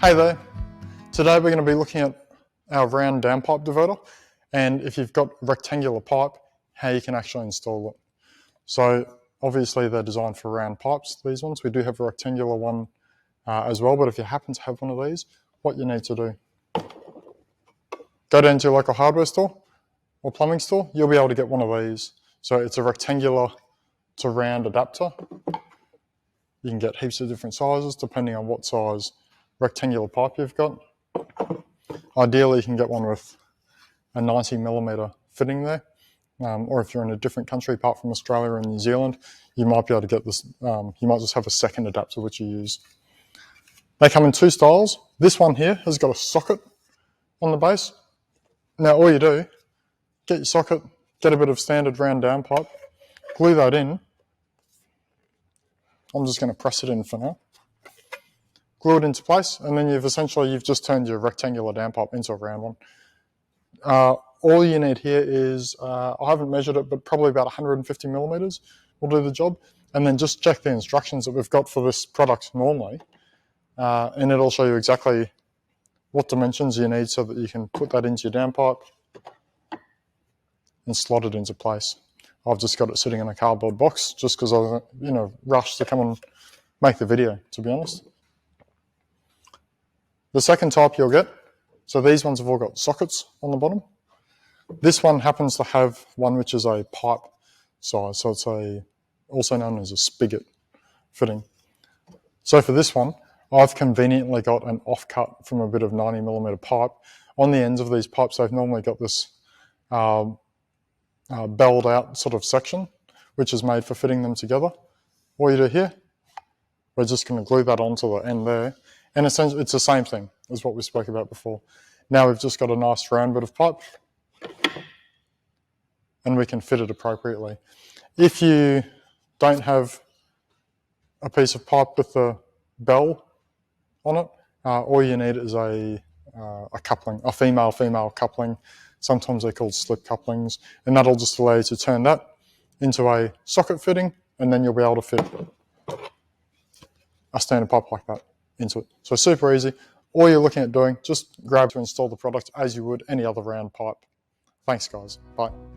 Hey there, today we're going to be looking at our round downpipe diverter and if you've got rectangular pipe, how you can actually install it. So obviously they're designed for round pipes, these ones. We do have a rectangular one as well, but if you happen to have one of these, what you need to do, go down to your local hardware store or plumbing store, you'll be able to get one of these. So it's a rectangular to round adapter. You can get heaps of different sizes depending on what size rectangular pipe you've got. Ideally you can get one with a 90mm fitting there, or if you're in a different country apart from Australia and New Zealand, you might be able to get this, you might just have a second adapter which you use. They come in two styles. This one here has got a socket on the base. Now all you do, get your socket, get a bit of standard round downpipe, glue that in. I'm just going to press it in for now. Glue it into place, and then you've just turned your rectangular downpipe into a round one. All you need here is, I haven't measured it, but probably about 150mm will do the job. And then just check the instructions that we've got for this product normally, and it'll show you exactly what dimensions you need so that you can put that into your downpipe and slot it into place. I've just got it sitting in a cardboard box just because I was, rushed to come and make the video, to be honest. The second type you'll get, so these ones have all got sockets on the bottom. This one happens to have one which is a pipe size, so it's also known as a spigot fitting. So for this one, I've conveniently got an offcut from a bit of 90mm pipe. On the ends of these pipes, they've normally got this belled out sort of section, which is made for fitting them together. All you do here, we're just going to glue that onto the end there. And essentially, it's the same thing as what we spoke about before. Now we've just got a nice round bit of pipe and we can fit it appropriately. If you don't have a piece of pipe with a bell on it, all you need is a coupling, a female-female coupling. Sometimes they're called slip couplings, and that'll just allow you to turn that into a socket fitting, and then you'll be able to fit a standard pipe like that into it. So super easy. All you're looking at doing, just grab to install the product as you would any other round pipe. Thanks guys, bye.